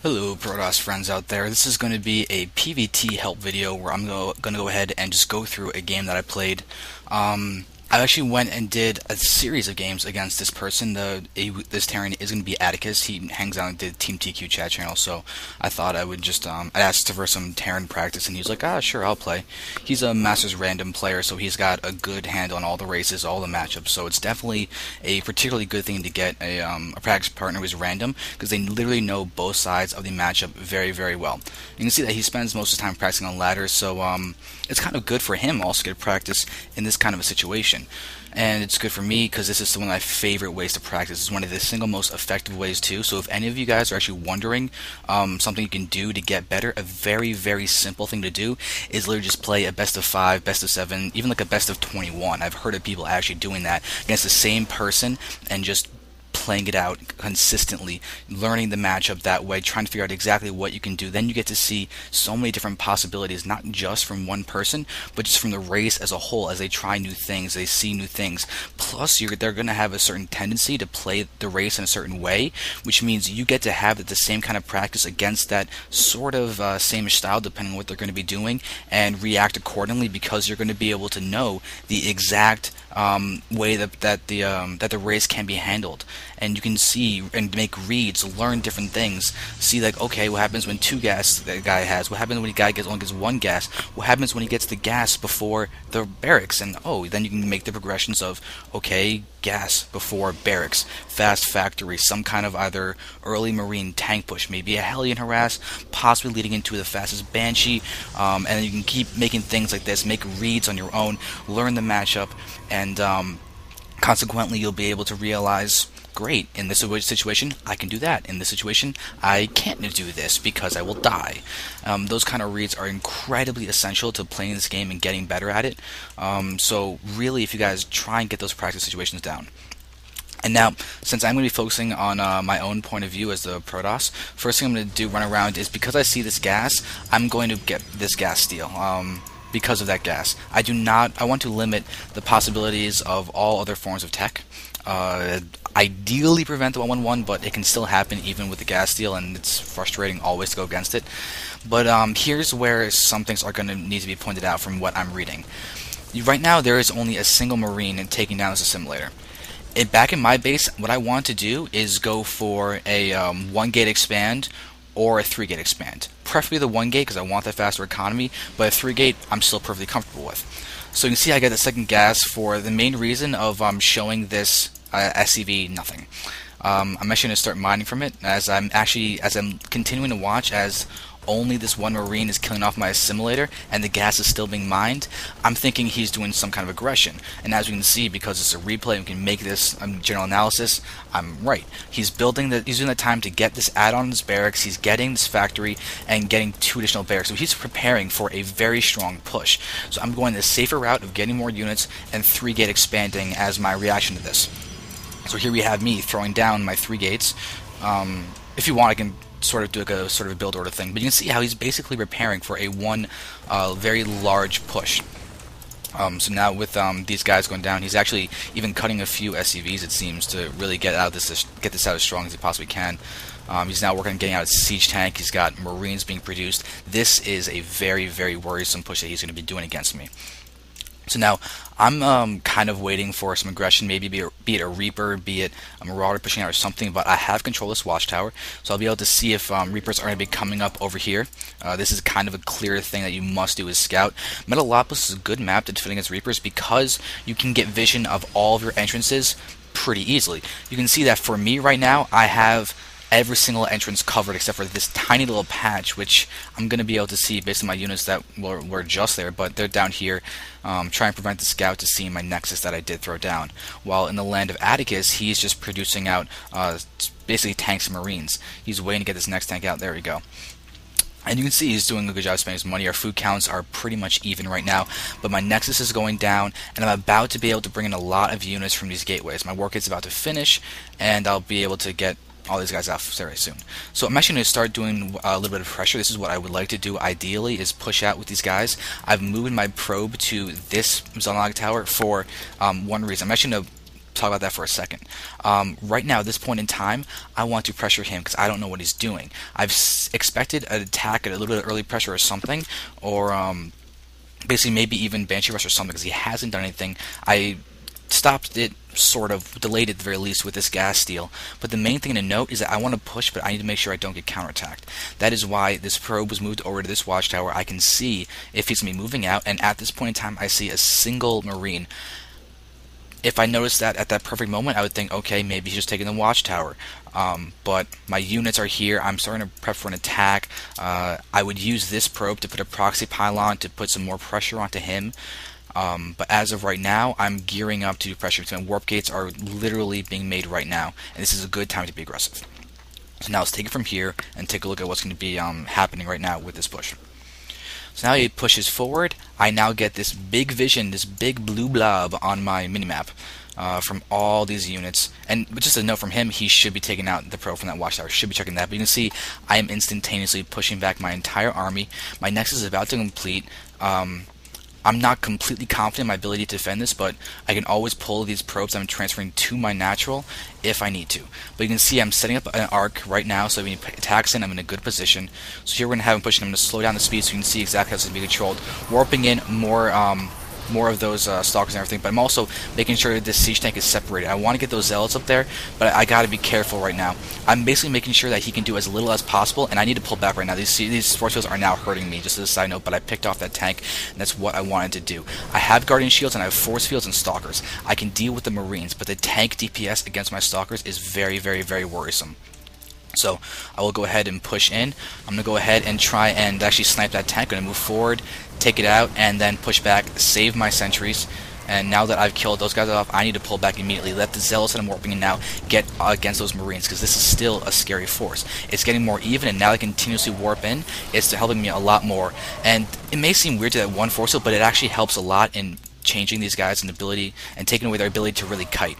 Hello Protoss friends out there. This is going to be a PvT help video where I'm going to go ahead and just go through a game that I played. I actually went and did a series of games against this person. This Terran is going to be Atticus. He hangs out in the Team TQ chat channel, so I thought I would just I asked for some Terran practice, and he was like, "Ah, sure, I'll play." He's a Masters random player, so he's got a good handle on all the races, all the matchups. So it's definitely a particularly good thing to get a practice partner who's random, because they literally know both sides of the matchup very, very well. You can see that he spends most of the time practicing on ladders, so it's kind of good for him also to get practice in this kind of a situation. And it's good for me because this is one of my favorite ways to practice. It's one of the single most effective ways too. So if any of you guys are actually wondering something you can do to get better, a very, very simple thing to do is literally just play a best of 5, best of 7, even like a best of 21. I've heard of people actually doing that against the same person and just playing it out consistently, learning the matchup that way, trying to figure out exactly what you can do. Then you get to see so many different possibilities, not just from one person, but just from the race as a whole, as they try new things, they see new things. Plus, they're going to have a certain tendency to play the race in a certain way, which means you get to have the same kind of practice against that sort of same style, depending on what they're going to be doing, and react accordingly, because you're going to be able to know the exact way that the race can be handled. And you can see and make reads, learn different things, see like, okay, what happens when 2 gas the guy has, what happens when the guy only gets 1 gas, what happens when he gets the gas before the barracks, and then you can make the progressions of, okay, gas before barracks, fast factory, some kind of either early marine tank push, maybe a Hellion harass, possibly leading into the fastest Banshee, and then you can keep making things like this, make reads on your own, learn the matchup, and consequently you'll be able to realize, great, in this situation I can do that, in this situation I can't do this because I will die. Those kind of reads are incredibly essential to playing this game and getting better at it. So really, if you guys try and get those practice situations down. And now, since I'm going to be focusing on my own point of view as the Protoss, first thing I'm going to do run around is, because I see this gas, I'm going to get this gas steal. Because of that gas, I want to limit the possibilities of all other forms of tech. Ideally prevent the 1-1-1, but it can still happen even with the gas steal, and it's frustrating always to go against it. But here's where some things are going to need to be pointed out from what I'm reading. Right now, there is only a single Marine taking down this assimilator. Back in my base, what I want to do is go for a 1-gate expand or a 3-gate expand. Preferably the 1-gate because I want that faster economy, but a 3-gate I'm still perfectly comfortable with. So you can see I get the second gas for the main reason of showing this SCV nothing. I'm actually going to start mining from it as I'm continuing to watch as only this one Marine is killing off my assimilator and the gas is still being mined. I'm thinking he's doing some kind of aggression, and as you can see, because it's a replay and we can make this general analysis, I'm right. He's doing the time to get this add-on in his barracks, he's getting this factory and getting 2 additional barracks, so he's preparing for a very strong push. So I'm going the safer route of getting more units and 3-gate expanding as my reaction to this. So here we have me throwing down my 3 gates. If you want, I can sort of do like a sort of build order thing, but you can see how he's basically preparing for a very large push. So now with these guys going down, he's actually even cutting a few SCVs, it seems, to really get this out as strong as he possibly can. He's now working on getting out his siege tank. He's got Marines being produced. This is a very, very worrisome push that he's going to be doing against me. So now, I'm kind of waiting for some aggression, maybe be it a Reaper, be it a Marauder pushing out or something, but I have control of this watchtower, so I'll be able to see if Reapers are going to be coming up over here. This is kind of a clear thing that you must do as Scout. Metalopolis is a good map to defend against Reapers because you can get vision of all of your entrances pretty easily. You can see that for me right now, I have every single entrance covered except for this tiny little patch, which I'm going to be able to see based on my units that were just there, but they're down here trying to prevent the Scout to see my Nexus that I did throw down. While in the land of Atticus, he's just producing out basically tanks and Marines. He's waiting to get this next tank out. There we go. And you can see he's doing a good job spending his money. Our food counts are pretty much even right now, but my Nexus is going down, and I'm about to be able to bring in a lot of units from these gateways. My work is about to finish, and I'll be able to get all these guys out very soon. So I'm actually going to start doing a little bit of pressure. This is what I would like to do ideally, is push out with these guys. I've moved my probe to this xel'naga tower for one reason. I'm actually going to talk about that for a second. Right now, at this point in time, I want to pressure him because I don't know what he's doing. I've expected an attack at a little bit of early pressure or something, or basically maybe even Banshee Rush or something, because he hasn't done anything. I stopped it, sort of delayed it at the very least with this gas steal. But the main thing to note is that I want to push, but I need to make sure I don't get counterattacked. That is why this probe was moved over to this watchtower. I can see if he's going to be moving out, and at this point in time, I see a single Marine. If I noticed that at that perfect moment, I would think, okay, maybe he's just taking the watchtower. But my units are here. I'm starting to prep for an attack. I would use this probe to put a proxy pylon to put some more pressure onto him. But as of right now, I'm gearing up to do pressure because my warp gates are literally being made right now, and this is a good time to be aggressive. So now let's take it from here and take a look at what's going to be happening right now with this push. So now he pushes forward. I now get this big vision, this big blue blob on my minimap from all these units. And just a note from him, he should be taking out the probe from that watchtower. Should be checking that. But you can see I am instantaneously pushing back my entire army. My Nexus is about to complete. I'm not completely confident in my ability to defend this, but I can always pull these probes I'm transferring to my natural if I need to. But you can see I'm setting up an arc right now, so when he attacks in, I'm in a good position. So here we're going to have him pushing. I'm going to slow down the speed so you can see exactly how it's going to be controlled. Warping in more of those stalkers and everything, but I'm also making sure that this siege tank is separated. I want to get those zealots up there, but I got to be careful right now. I'm basically making sure that he can do as little as possible, and I need to pull back right now. These force fields are now hurting me, just as a side note, but I picked off that tank, and that's what I wanted to do. I have guardian shields, and I have force fields and stalkers. I can deal with the Marines, but the tank DPS against my stalkers is very, very, very worrisome. So I will go ahead and push in. I'm going to go ahead and try and actually snipe that tank. I'm going to move forward, take it out, and then push back, save my sentries. And now that I've killed those guys off, I need to pull back immediately. Let the zealots that I'm warping in now get against those Marines, because this is still a scary force. It's getting more even, and now I continuously warp in. It's helping me a lot more. And it may seem weird to that one force field, but it actually helps a lot in changing these guys' ability and taking away their ability to really kite.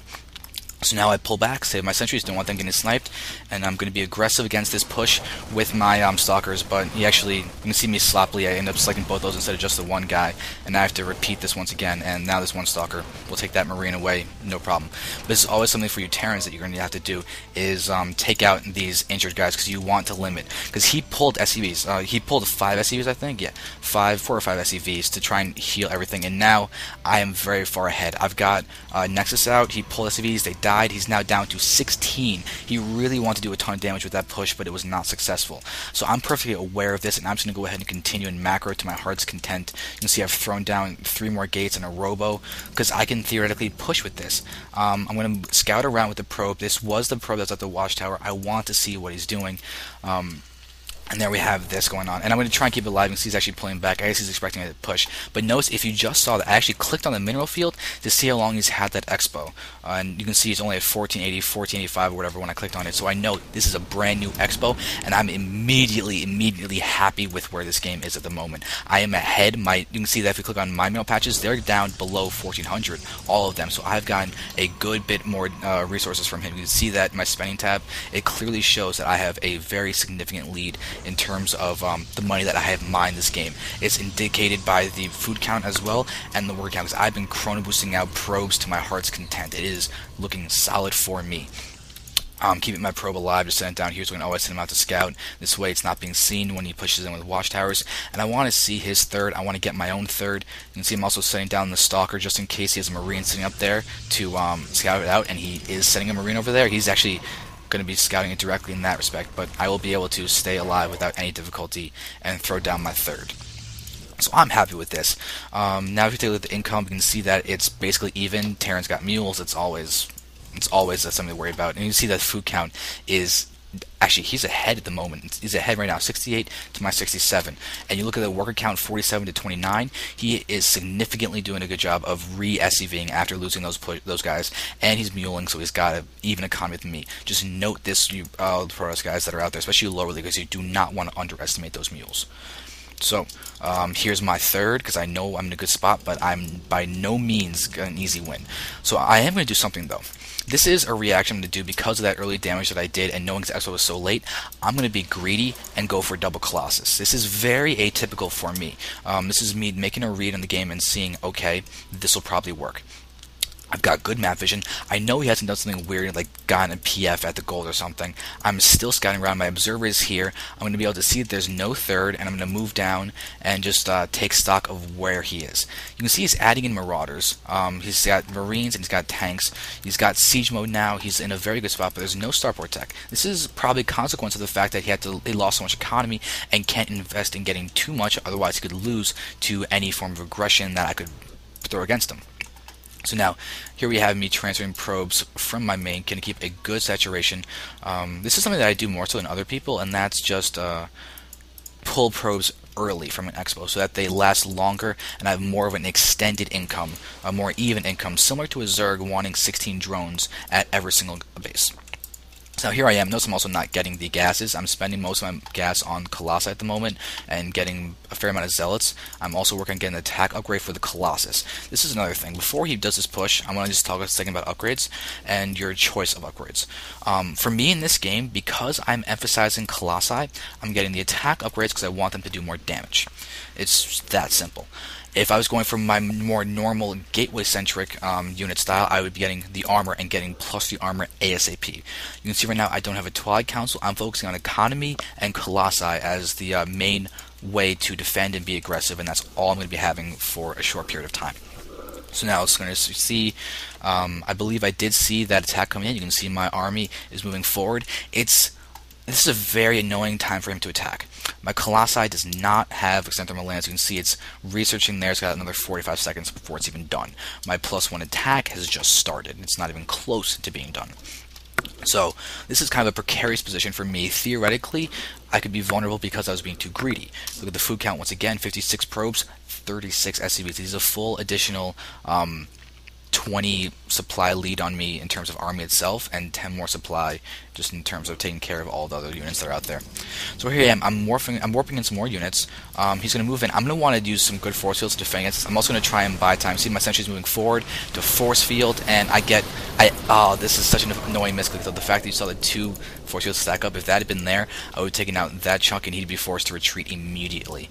So now I pull back, save my sentries, don't want them getting sniped, and I'm going to be aggressive against this push with my stalkers, but you can see me sloppily. I end up selecting both those instead of just the one guy, and I have to repeat this once again, and now this one stalker will take that Marine away, no problem. But this is always something for you Terrans that you're going to have to do, is take out these injured guys, because you want to limit, because he pulled SCVs, he pulled 5 SCVs I think, yeah, 4 or 5 SCVs to try and heal everything, and now I am very far ahead. I've got Nexus out, he pulled SCVs, they died. He's now down to 16. He really wanted to do a ton of damage with that push, but it was not successful. So I'm perfectly aware of this, and I'm just going to go ahead and continue in macro to my heart's content. You can see I've thrown down 3 more gates and a robo, because I can theoretically push with this. I'm going to scout around with the probe. This was the probe that's at the watchtower. I want to see what he's doing. And there we have this going on. And I'm going to try and keep it alive because he's actually pulling back. I guess he's expecting a push. But notice, if you just saw that, I actually clicked on the mineral field to see how long he's had that expo. And you can see it's only at 1480, 1485 or whatever when I clicked on it. So I know this is a brand new expo, and I'm immediately happy with where this game is at the moment. I am ahead. You can see that if you click on my mineral patches, they're down below 1400, all of them. So I've gotten a good bit more resources from him. You can see that in my spending tab. It clearly shows that I have a very significant lead in terms of the money that I have mined this game. It's indicated by the food count as well and the work count, because I've been chrono boosting out probes to my heart's content. It is looking solid for me. Keeping my probe alive, just send it down here so I can always send him out to scout. This way it's not being seen when he pushes in with watchtowers. And I want to see his third. I want to get my own third. You can see I'm also setting down the stalker just in case he has a Marine sitting up there to scout it out, and he is setting a Marine over there. He's actually going to be scouting it directly in that respect, but I will be able to stay alive without any difficulty and throw down my third. So I'm happy with this. Now if you take a look at the income, you can see that it's basically even. Terran's got mules. It's always something to worry about. And you can see that food count is actually, he's ahead at the moment. He's ahead right now, 68 to my 67. And you look at the worker count, 47 to 29. He is significantly doing a good job of re-SCVing after losing those guys. And he's muling, so he's got an even economy with me. Just note this, you Protoss guys that are out there, especially lower league, because you do not want to underestimate those mules. So, here's my third, because I know I'm in a good spot, but I'm by no means an easy win. So I am going to do something, though. This is a reaction I'm going to do because of that early damage that I did, and knowing the expo was so late. I'm going to be greedy and go for double Colossus. This is very atypical for me. This is me making a read on the game and seeing, okay, this will probably work. I've got good map vision. I know he hasn't done something weird like gotten a PF at the gold or something. I'm still scouting around. My observer is here. I'm going to be able to see that there's no third, and I'm going to move down and just take stock of where he is. You can see he's adding in Marauders. He's got Marines and he's got tanks. He's got siege mode now. He's in a very good spot, but there's no starport tech. This is probably a consequence of the fact that he lost so much economy and can't invest in getting too much, otherwise he could lose to any form of aggression that I could throw against him. So now, here we have me transferring probes from my main, can keep a good saturation. This is something that I do more so than other people, and that's just pull probes early from an expo so that they last longer and have more of an extended income, a more even income, similar to a Zerg wanting 16 drones at every single base. So here I am. Notice I'm also not getting the gases. I'm spending most of my gas on Colossi at the moment and getting a fair amount of Zealots. I'm also working on getting an attack upgrade for the Colossus. This is another thing. Before he does this push, I want to just talk a second about upgrades and your choice of upgrades. For me in this game, because I'm emphasizing Colossi, I'm getting the attack upgrades because I want them to do more damage. It's that simple. If I was going for my more normal gateway-centric unit style, I would be getting the armor and getting plus the armor ASAP. You can see right now I don't have a Twilight Council. I'm focusing on economy and Colossi as the main way to defend and be aggressive, and that's all I'm going to be having for a short period of time. So now it's going to see, I believe I did see that attack coming in. You can see my army is moving forward. This is a very annoying time for him to attack. My Colossi does not have extended lands. You can see it's researching there. It's got another 45 seconds before it's even done. My +1 attack has just started. It's not even close to being done. So this is kind of a precarious position for me. Theoretically, I could be vulnerable because I was being too greedy. Look at the food count once again, 56 probes, 36 SCVs. These are full additional 20 supply lead on me in terms of army itself, and 10 more supply just in terms of taking care of all the other units that are out there. So here I am. I'm warping in some more units. He's going to move in. I'm going to want to use some good force fields to defend against. I'm also going to try and buy time. See, my sentry's moving forward to force field, and this is such an annoying misclick. So the fact that you saw the 2 force fields stack up, if that had been there, I would have taken out that chunk and he'd be forced to retreat immediately.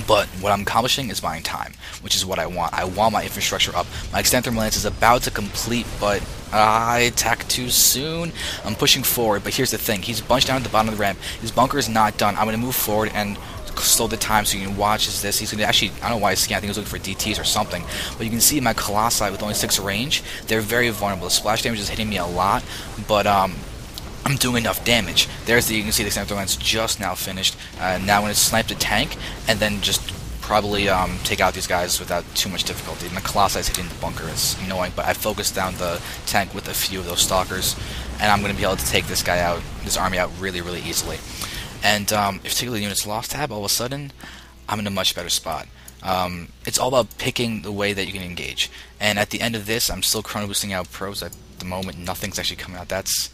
But what I'm accomplishing is buying time, which is what I want. I want my infrastructure up. My extended thermal lance is about to complete, but I attacked too soon. I'm pushing forward, but here's the thing. He's bunched down at the bottom of the ramp. His bunker is not done. I'm going to move forward and slow the time so you can watch as this. He's going to actually, I don't know why he's scanning. I think he was looking for DTs or something. But you can see my Colossi with only 6 range. They're very vulnerable. The splash damage is hitting me a lot, but I'm doing enough damage. You can see the extended lance just now finished. Now I'm going to snipe the tank and then just probably take out these guys without too much difficulty. My Colossi is hitting the bunker. It's annoying, but I focused down the tank with a few of those stalkers, and I'm going to be able to take this guy out, this army out really, really easily. And if particularly units lost tab, all of a sudden, I'm in a much better spot. It's all about picking the way that you can engage. And at the end of this, I'm still chrono boosting out pros. At the moment, nothing's actually coming out. That's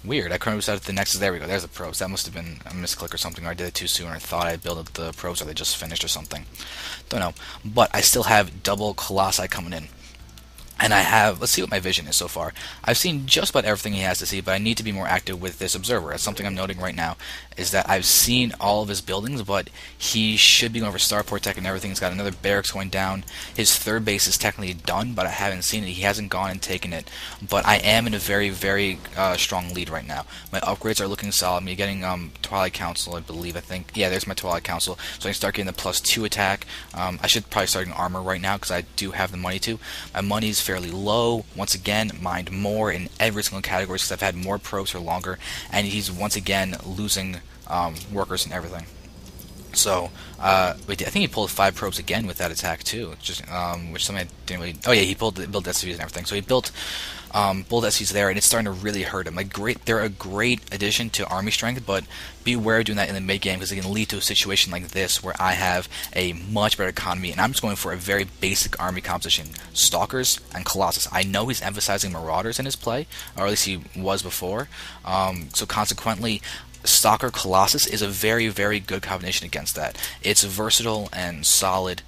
weird. I chrono boosted out the Nexus. There we go. There's the probes. That must have been a misclick or something, or I did it too soon, or I thought I built up the probes, or they just finished or something. Don't know. But I still have double Colossi coming in. And let's see what my vision is so far. I've seen just about everything he has to see, but I need to be more active with this observer. That's something I'm noting right now, is that I've seen all of his buildings, but he should be going for starport tech and everything. He's got another barracks going down. His 3rd base is technically done, but I haven't seen it. He hasn't gone and taken it. But I am in a very, very strong lead right now. My upgrades are looking solid. I'm getting Twilight Council, I think. Yeah, there's my Twilight Council. So I can start getting the +2 attack. I should probably start getting armor right now, because I do have the money to. My money's fairly low. Once again, mined more in every single category because I've had more probes for longer, and he's once again losing workers and everything. So I think he pulled 5 probes again with that attack too, which something I didn't really. Oh yeah, he built SCVs and everything. So he built bold SCVs there, and it's starting to really hurt him. They're a great addition to army strength, but beware of doing that in the mid game because it can lead to a situation like this where I have a much better economy, and I'm just going for a very basic army composition: Stalkers and Colossus. I know he's emphasizing Marauders in his play, or at least he was before. So consequently, Stalker Colossus is a very, very good combination against that. It's versatile and solid.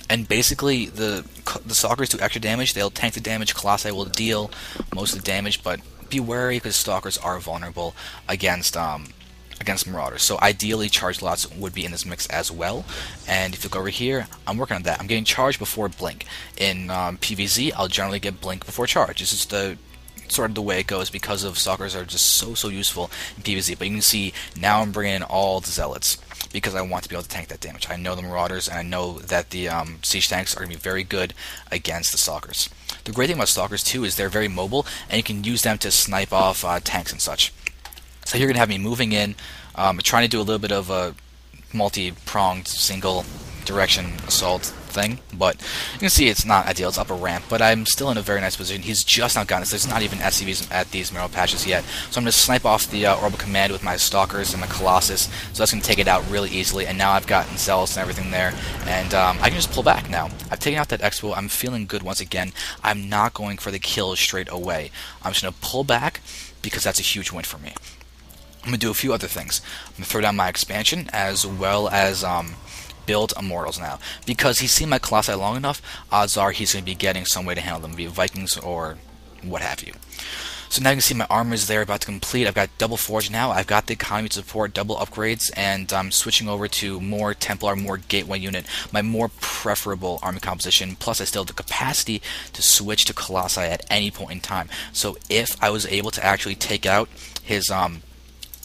And basically, the Stalkers do extra damage. They'll tank the damage. Colossi will deal most of the damage, but be wary because Stalkers are vulnerable against against Marauders. So ideally, charge lots would be in this mix as well. And if you look over here, I'm working on that. I'm getting charge before blink. In PvZ, I'll generally get blink before charge. It's just the sort of the way it goes because of stalkers are just so useful in PvZ. But you can see now I'm bringing in all the zealots because I want to be able to tank that damage. I know the Marauders, and I know that the siege tanks are going to be very good against the stalkers. The great thing about stalkers too is they're very mobile, and you can use them to snipe off tanks and such. So you're going to have me moving in, trying to do a little bit of a multi-pronged single direction assault thing, but you can see it's not ideal. It's up a ramp, but I'm still in a very nice position. He's just not gotten it, so there's not even SCVs at these mineral patches yet. So I'm going to snipe off the orbital command with my stalkers and my Colossus, so that's going to take it out really easily, and now I've gotten zealots and everything there, and I can just pull back now. I've taken out that expo. I'm feeling good once again. I'm not going for the kill straight away. I'm just going to pull back because that's a huge win for me. I'm going to do a few other things. I'm going to throw down my expansion as well as build Immortals now. Because he's seen my Colossi long enough, odds are he's going to be getting some way to handle them, be it Vikings or what have you. So now you can see my armor is there, about to complete. I've got double forge now. I've got the economy to support double upgrades, and I'm switching over to more Templar, more Gateway unit, my more preferable army composition. Plus, I still have the capacity to switch to Colossi at any point in time. So if I was able to actually take out his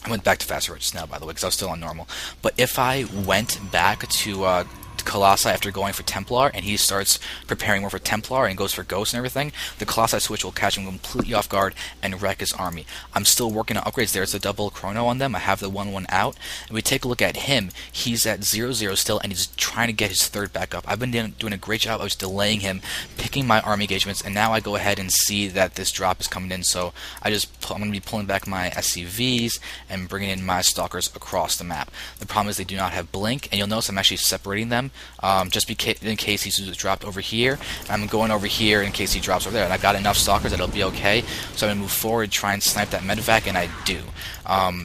I went back to faster just now, by the way, because I was still on normal. But if I went back to Colossi after going for Templar, and he starts preparing more for Templar and goes for Ghost and everything, the Colossi switch will catch him completely off guard and wreck his army. I'm still working on upgrades. There's a double chrono on them. I have the 1-1 out. And we take a look at him. He's at 0-0 still, and he's trying to get his third back up. I've been doing a great job. I was delaying him, picking my army engagements, and now I go ahead and see that this drop is coming in. So I'm going to be pulling back my SCVs and bringing in my stalkers across the map. The problem is they do not have blink, and you'll notice I'm actually separating them. Just in case he's dropped over here. I'm going over here in case he drops over there. And I've got enough stalkers that it'll be okay. So I'm going to move forward, try and snipe that medevac, and I do.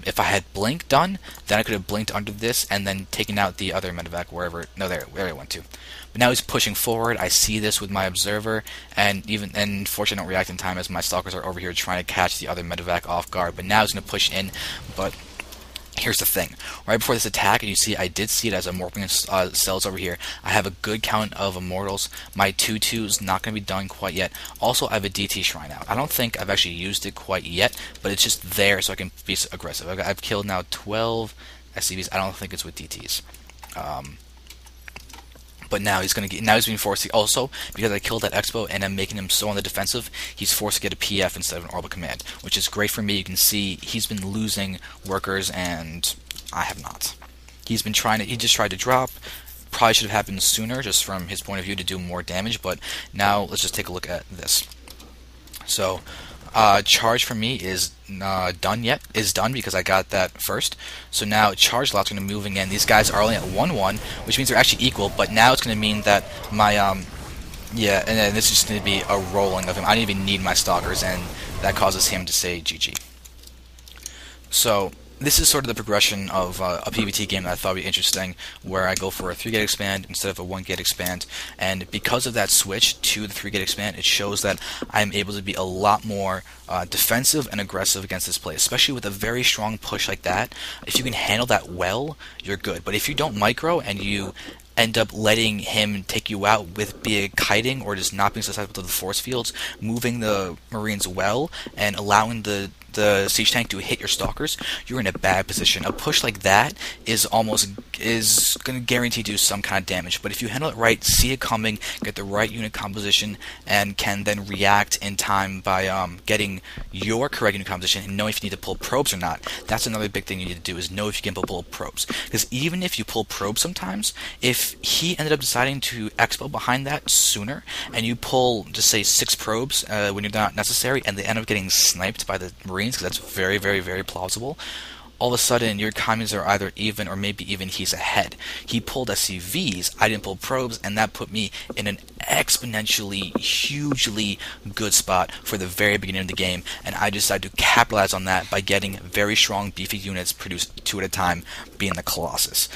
If I had blink done, then I could have blinked under this and then taken out the other medevac wherever. No, there it went to. But now he's pushing forward. I see this with my observer, and unfortunately I don't react in time as my stalkers are over here trying to catch the other medevac off guard. But now he's going to push in, but here's the thing. Right before this attack, and you see I did see it as I'm warping cells over here, I have a good count of Immortals. My 2-2 is not going to be done quite yet. Also, I have a DT Shrine out. I don't think I've actually used it quite yet, but it's just there so I can be aggressive. I've killed now 12 SCVs. I don't think it's with DTs. But now he's being forced to, also because I killed that Expo and I'm making him so on the defensive, he's forced to get a PF instead of an orbital command, which is great for me. You can see he's been losing workers and I have not. He just tried to drop. Probably should have happened sooner just from his point of view to do more damage, but now let's just take a look at this. So charge for me is done because I got that first. So now charge lots are going to be moving in. These guys are only at 1-1, which means they're actually equal, but now it's going to mean that my yeah, and then this is just going to be a rolling of him. I don't even need my stalkers, and that causes him to say GG. So this is sort of the progression of a PvT game that I thought would be interesting, where I go for a 3-gate expand instead of a 1-gate expand, and because of that switch to the 3-gate expand, it shows that I'm able to be a lot more defensive and aggressive against this play, especially with a very strong push like that. If you can handle that well, you're good, but if you don't micro and you end up letting him take you out with big kiting or just not being susceptible to the force fields, moving the Marines well, and allowing the siege tank to hit your stalkers, you're in a bad position. A push like that is going to guarantee do some kind of damage. But if you handle it right, see it coming, get the right unit composition, and can then react in time by getting your correct unit composition and know if you need to pull probes or not. That's another big thing you need to do, is know if you can pull probes. Because even if you pull probes sometimes, if he ended up deciding to expo behind that sooner, and you pull, just say, 6 probes when you're not necessary, and they end up getting sniped by the Marines, because that's very, very, very plausible, all of a sudden your commies are either even or maybe even he's ahead. He pulled SCVs, I didn't pull probes, and that put me in an exponentially, hugely good spot for the very beginning of the game, and I decided to capitalize on that by getting very strong, beefy units produced 2 at a time, being the Colossus.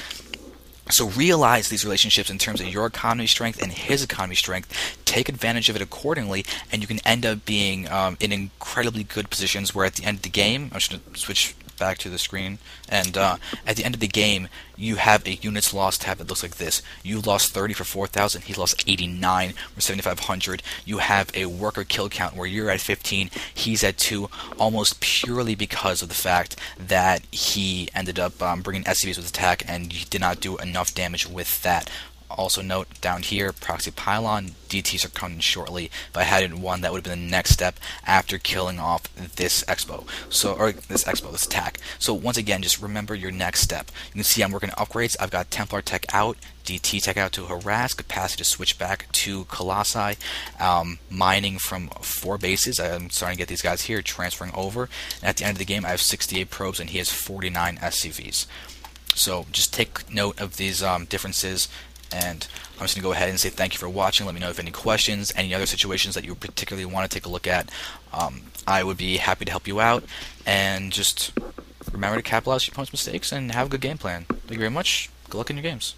So realize these relationships in terms of your economy strength and his economy strength. Take advantage of it accordingly, and you can end up being in incredibly good positions where at the end of the game, I'm just going to switch back to the screen, and at the end of the game, you have a units lost tab that looks like this. You lost 30 for 4,000. He lost 89 for 7,500. You have a worker kill count where you're at 15, he's at 2, almost purely because of the fact that he ended up bringing SCVs with attack, and he did not do enough damage with that. Also note down here, proxy pylon, DTs are coming shortly. If I hadn't won, that would have been the next step after killing off this expo. This attack. So once again, just remember your next step. You can see I'm working upgrades. I've got Templar tech out, DT tech out to harass, capacity to switch back to Colossi, mining from 4 bases. I'm starting to get these guys here, transferring over. And at the end of the game, I have 68 probes and he has 49 SCVs. So just take note of these differences. And I'm just going to go ahead and say thank you for watching. Let me know if any questions, any other situations that you particularly want to take a look at. I would be happy to help you out. And just remember to capitalize your opponent's mistakes and have a good game plan. Thank you very much. Good luck in your games.